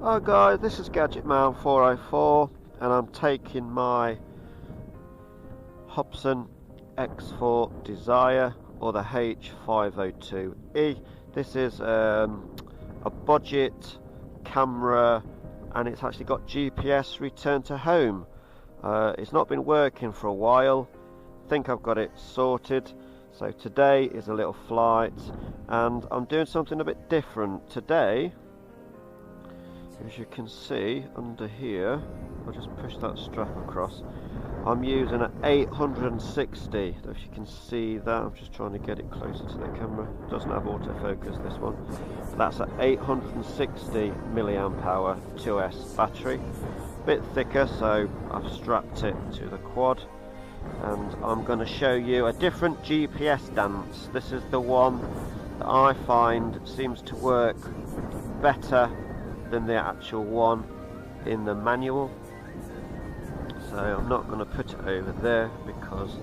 Hi guys, this is Gadget Man 404 and I'm taking my Hubsan X4 Desire, or the H502e. This is a budget camera and it's actually got GPS return to home. It's not been working for a while. I think I've got it sorted. So today is a little flight and I'm doing something a bit different today. As you can see under here, I'll just push that strap across. I'm using an 860. If you can see that, I'm just trying to get it closer to the camera. It doesn't have autofocus, this one. That's an 860 milliamp hour 2S battery. Bit thicker, so I've strapped it to the quad. And I'm going to show you a different GPS dance. This is the one that I find seems to work better than the actual one in the manual. So I'm not going to put it over there because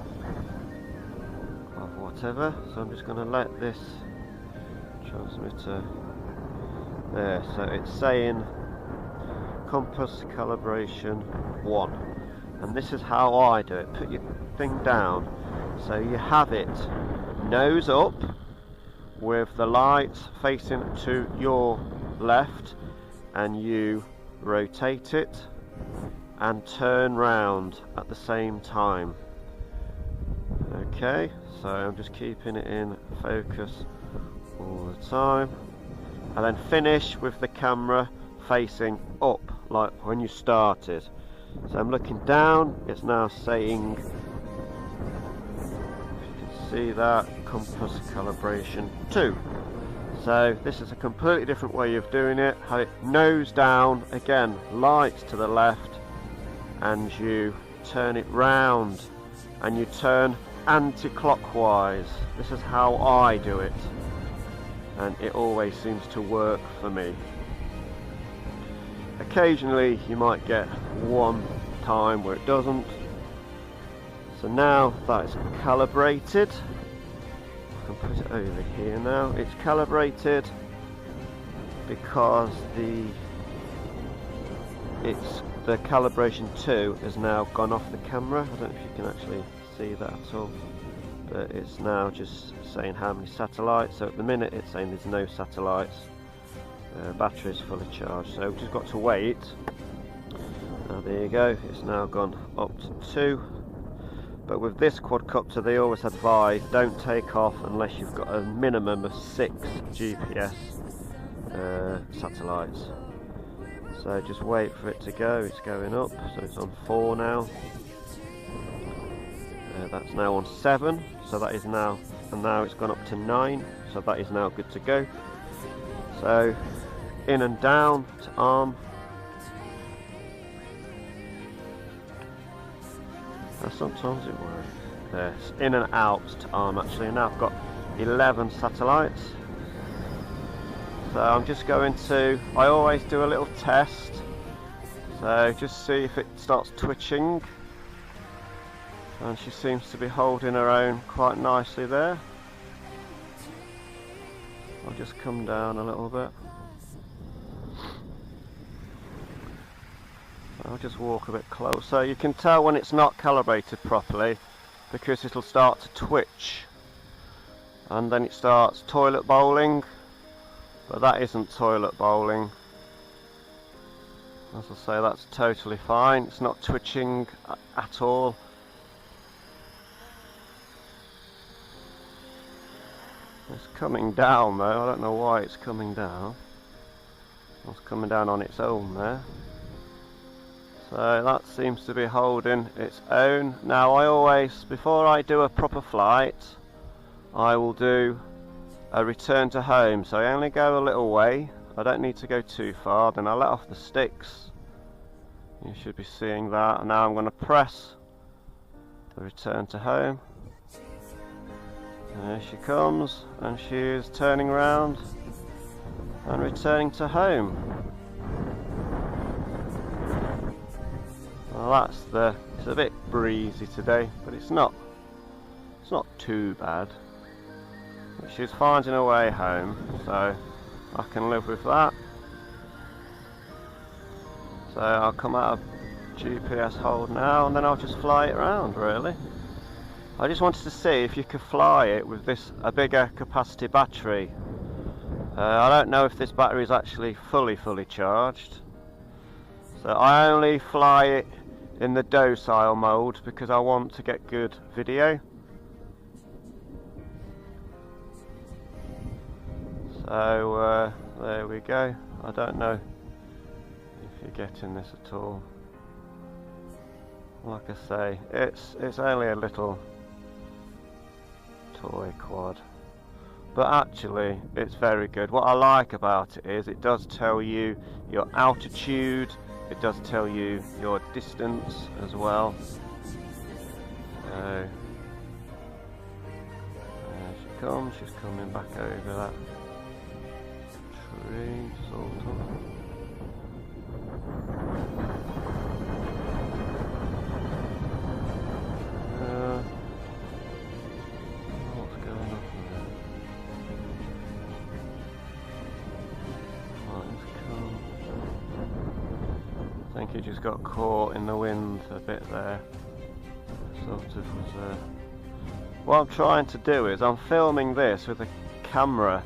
of whatever. So I'm just going to let this transmitter there. So it's saying compass calibration 1. And this is how I do it. Put your thing down. So you have it nose up with the light facing to your left, and you rotate it and turn round at the same time. Okay, so I'm just keeping it in focus all the time, and then finish with the camera facing up like when you started. So I'm looking down, it's now saying, if you can see that, compass calibration 2. So this is a completely different way of doing it. Have it nose down, again lights to the left, and you turn it round and you turn anti-clockwise. This is how I do it, and it always seems to work for me. Occasionally you might get one time where it doesn't. So now that it's calibrated, I can put it over here now. It's calibrated because the calibration 2 has now gone off the camera. I don't know if you can actually see that at all, but it's now just saying how many satellites. So at the minute it's saying there's no satellites. Battery is fully charged, so we've just got to wait. There you go, it's now gone up to 2. But with this quadcopter they always advise don't take off unless you've got a minimum of 6 GPS satellites. So just wait for it to go. It's going up, so it's on 4 now. That's now on 7, so that is now, and now it's gone up to 9, so that is now good to go. So in and down to arm. Sometimes it works. Yes, in and out to arm actually. And now I've got 11 satellites. So I'm just going to, I always do a little test. So just see if it starts twitching. And she seems to be holding her own quite nicely there. I'll just come down a little bit. I'll just walk a bit closer. So you can tell when it's not calibrated properly because it'll start to twitch and then it starts toilet bowling, but that isn't toilet bowling. As I say, that's totally fine. It's not twitching at all. It's coming down though. I don't know why it's coming down. It's coming down on its own there. So that seems to be holding its own. Now I always, before I do a proper flight, I will do a return to home. So I only go a little way. I don't need to go too far. Then I let off the sticks. You should be seeing that. And now I'm going to press the return to home. And there she comes, and she is turning around and returning to home. Well, it's a bit breezy today, but it's not too bad. She's finding her way home, so I can live with that. So I'll come out of GPS hold now and then I'll just fly it around really. I just wanted to see if you could fly it with a bigger capacity battery. I don't know if this battery is actually fully charged. So I only fly it in the docile mode because I want to get good video. So there we go. I don't know if you're getting this at all. Like I say, it's only a little toy quad, but actually it's very good. What I like about it is it does tell you your altitude, it does tell you your distance as well. So there she comes, she's coming back over that tree sort of. I think it just got caught in the wind a bit there. Sort of was. What I'm trying to do is I'm filming this with a camera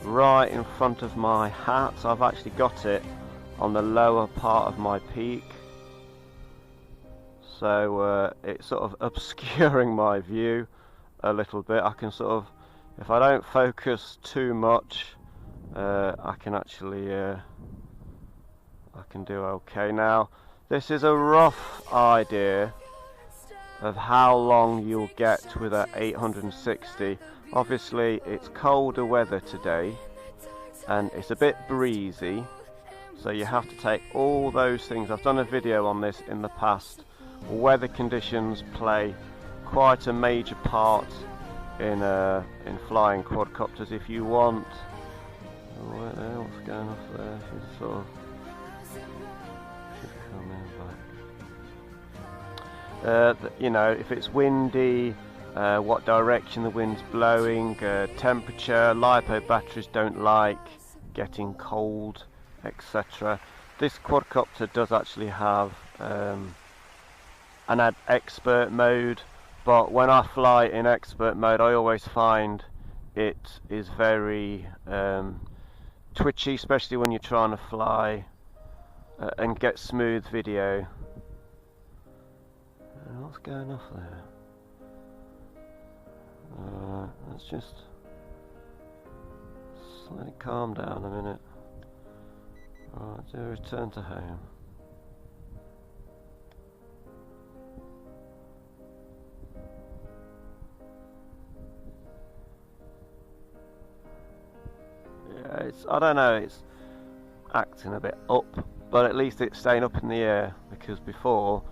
right in front of my hat. So I've actually got it on the lower part of my peak. So it's sort of obscuring my view a little bit. I can sort of, if I don't focus too much, I can actually I can do okay. Now this is a rough idea of how long you'll get with a 860. Obviously it's colder weather today and it's a bit breezy, so you have to take all those things. I've done a video on this in the past. Weather conditions play quite a major part in flying quadcopters. If you want, what's going off there? She's sort of coming back. You know, if it's windy, what direction the wind's blowing, temperature. LiPo batteries don't like getting cold, etc. This quadcopter does actually have an expert mode, but when I fly in expert mode I always find it is very twitchy, especially when you're trying to fly and get smooth video. What's going off there? Let's just let it calm down a minute. Alright, do a return to home. Yeah, I don't know, it's acting a bit up, but at least it's staying up in the air, because before,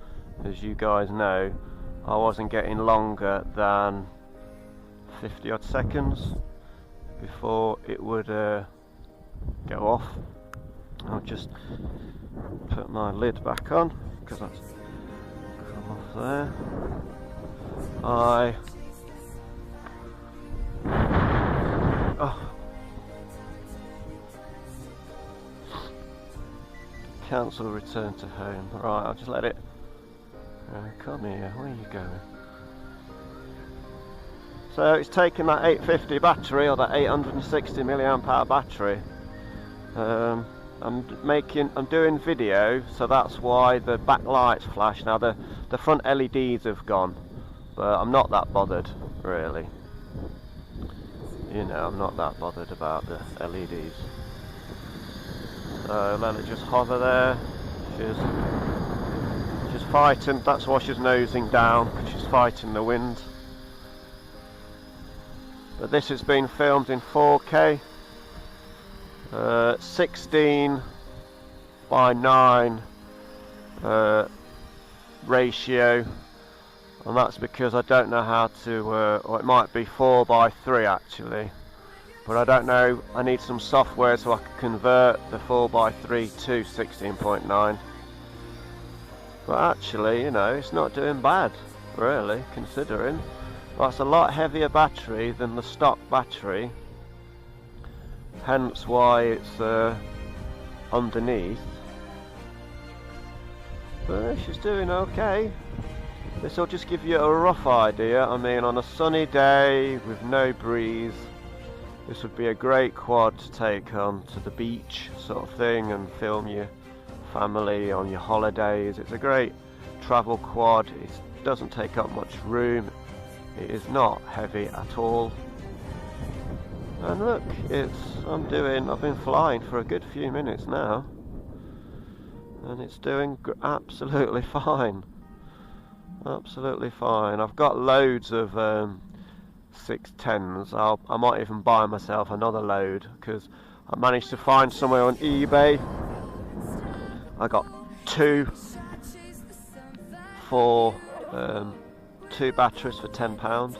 as you guys know, I wasn't getting longer than 50 odd seconds before it would go off. I'll just put my lid back on because that's come off there. Cancel return to home. Right, I'll just let it come here. Where are you going? So it's taking that 850 battery, or that 860 milliamp hour battery. I'm doing video, so that's why the backlights flash. Now the front LEDs have gone, but I'm not that bothered really. You know, I'm not that bothered about the LEDs. So let it just hover there. She's fighting. That's why she's nosing down, because she's fighting the wind. But this has been filmed in 4K, 16 by 9 ratio, and that's because I don't know how to, or it might be 4 by 3 actually, but I don't know. I need some software so I can convert the 4 by 3 to 16.9. But actually, you know, it's not doing bad really, considering. That's a lot heavier battery than the stock battery, hence why it's underneath. but she's doing okay. This will just give you a rough idea. I mean, on a sunny day with no breeze, this would be a great quad to take on to the beach sort of thing and film your family on your holidays. It's a great travel quad. It doesn't take up much room. It is not heavy at all. And look, I've been flying for a good few minutes now, and it's doing absolutely fine. Absolutely fine. I've got loads of 610s. I might even buy myself another load because I managed to find somewhere on eBay. I got two batteries for £10,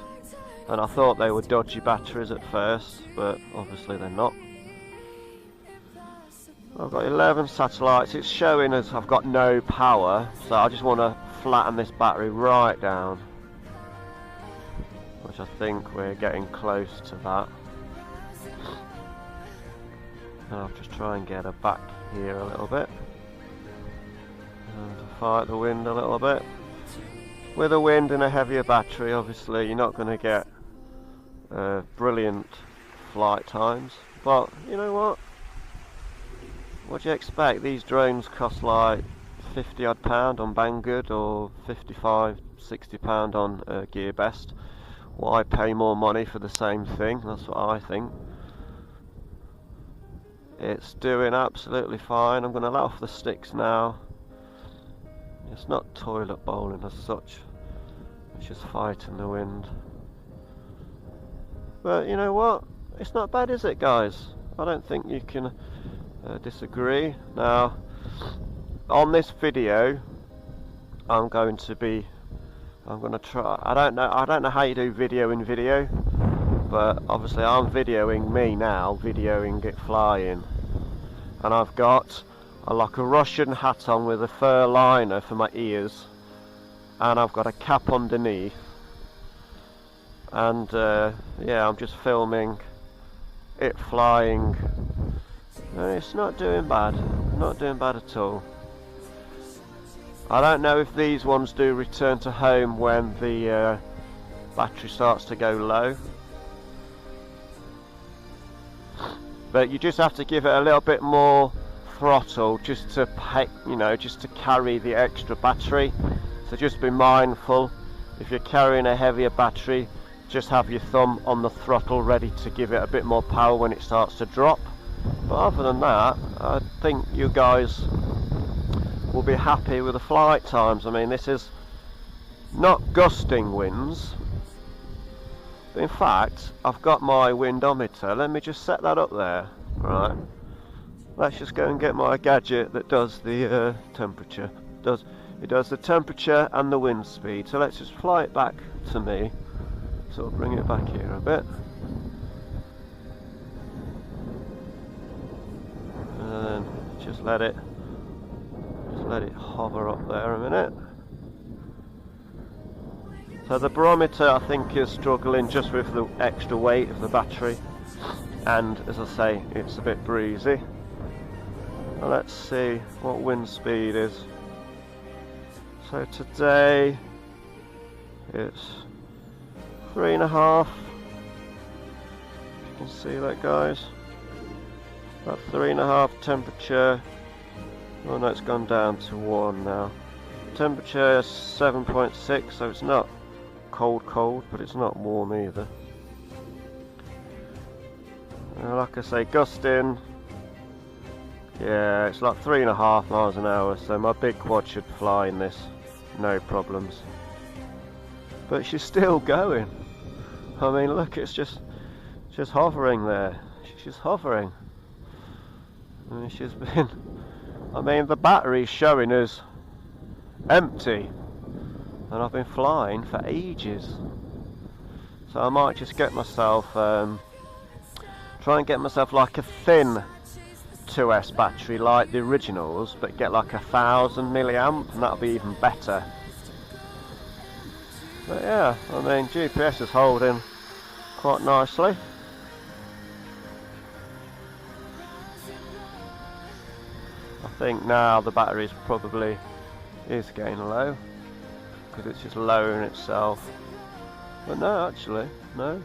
and I thought they were dodgy batteries at first, but obviously they're not. I've got 11 satellites. It's showing as I've got no power, so I just want to flatten this battery right down, which I think we're getting close to that. And I'll just try and get her back here a little bit and fight the wind a little bit. With a wind and a heavier battery, obviously you're not going to get brilliant flight times, but you know what do you expect? These drones cost like £50 odd on Banggood, or £55–60 on GearBest. Why pay more money for the same thing? That's what I think. It's doing absolutely fine. I'm going to let off the sticks now. It's not toilet bowling as such, it's just fighting the wind. But you know what? It's not bad, is it, guys? I don't think you can disagree. Now, on this video, I'm going to try. I don't know how you do video in video, but obviously I'm videoing me now, videoing it flying, and I've got like a Russian hat on with a fur liner for my ears, and I've got a cap underneath, and yeah, I'm just filming it flying. And it's not doing bad, not doing bad at all. I don't know if these ones do return to home when the battery starts to go low, but you just have to give it a little bit more throttle just to just to carry the extra battery. So just be mindful, if you're carrying a heavier battery, just have your thumb on the throttle ready to give it a bit more power when it starts to drop. But other than that, I think you guys will be happy with the flight times. I mean, this is not gusting winds. But in fact, I've got my windometer. Let me just set that up there. Right. Let's just go and get my gadget that does the temperature. It does the temperature and the wind speed. So let's just fly it back to me. So I'll bring it back here a bit. And then just let it hover up there a minute. So the barometer, I think, is struggling just with the extra weight of the battery, and as I say, it's a bit breezy. Now let's see what wind speed is. So today it's 3.5. You can see that, guys. About 3.5 temperature. Oh no, it's gone down to 1 now. Temperature 7.6, so it's not cold, but it's not warm either. Like I say, gusting, yeah, it's like 3.5 miles an hour, so my big quad should fly in this, no problems. But she's still going. I mean, look, it's just hovering there. She's just hovering. I mean, she's been. I mean, the battery's showing us empty, and I've been flying for ages. So I might just get myself, try and get myself like a thin 2S battery like the originals, but get like 1000 milliamp, and that'll be even better. But yeah, I mean, GPS is holding quite nicely. I think now the battery's probably is getting low because it's just lowering itself. But no, actually, no.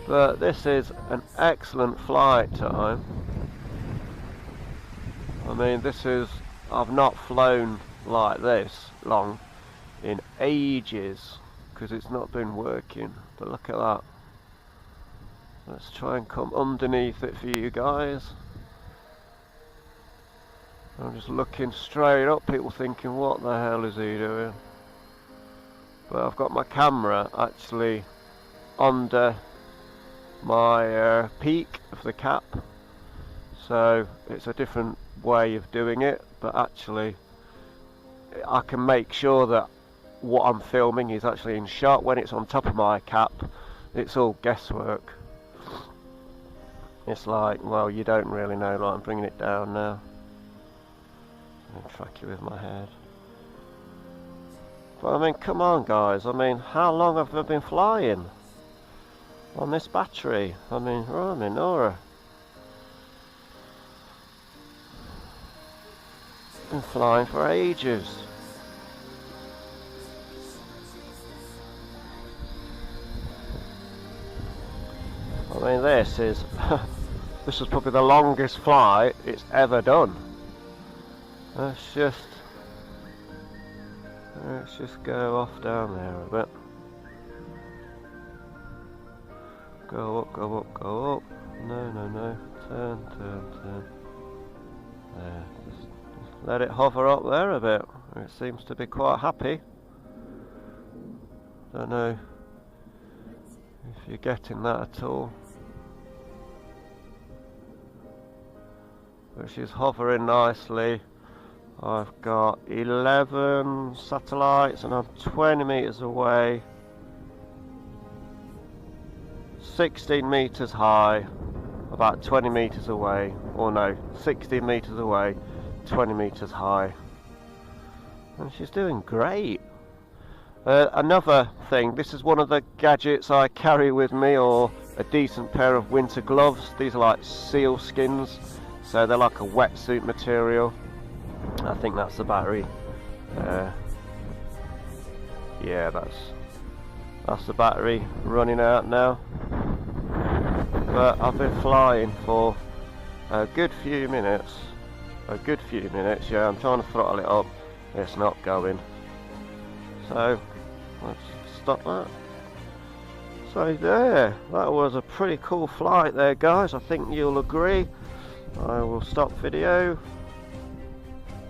But this is an excellent flight time. I mean, I've not flown like this long in ages because it's not been working. But look at that. Let's try and come underneath it for you guys. I'm just looking straight up, people thinking, what the hell is he doing? But I've got my camera actually under my peak of the cap, so it's a different way of doing it, but actually I can make sure that what I'm filming is actually in shot. When it's on top of my cap, it's all guesswork. It's like, well, you don't really know. Like, I'm bringing it down now. I'll track you with my head. But I mean, come on guys, I mean, how long have I been flying on this battery? I mean, Rami Nora. Been flying for ages. I mean, this is this is probably the longest flight it's ever done. Let's just go off down there a bit. Go up, go up, go up. No, no, no. Turn, turn, turn. There. Just let it hover up there a bit. It seems to be quite happy. Don't know if you're getting that at all. But she's hovering nicely. I've got 11 satellites and I'm 20 meters away. 16 meters high, about 20 meters away. Or no, 16 meters away, 20 meters high. And she's doing great. Another thing, this is one of the gadgets I carry with me, or a decent pair of winter gloves. These are like seal skins, so they're like a wetsuit material. I think that's the battery. Yeah, that's the battery running out now. But I've been flying for a good few minutes. Yeah, I'm trying to throttle it up. It's not going. So let's stop that. So there, that was a pretty cool flight there, guys. I think you'll agree. I will stop video.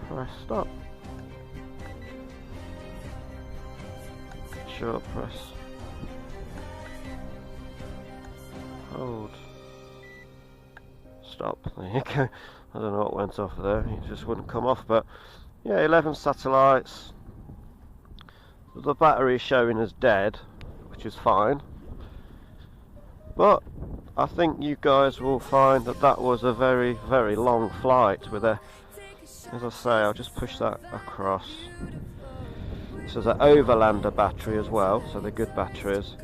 Press stop. Sure, press hold. Stop. There you go. I don't know what went off there. It just wouldn't come off. But yeah, 11 satellites. The battery is showing as dead, which is fine. But I think you guys will find that that was a very, very long flight with a. As I say, I'll just push that across. This is an overlander battery as well, so they're good batteries.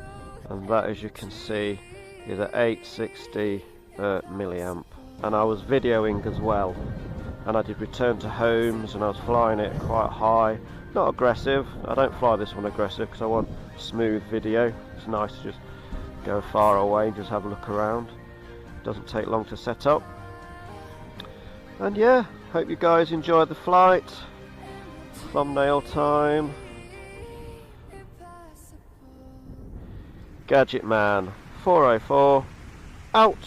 And that, as you can see, is an 860 milliamp. And I was videoing as well. And I did return to homes, and I was flying it quite high. Not aggressive. I don't fly this one aggressive because I want smooth video. It's nice to just go far away and just have a look around. Doesn't take long to set up. And yeah, hope you guys enjoyed the flight. Thumbnail time. Gadget Man 404 out.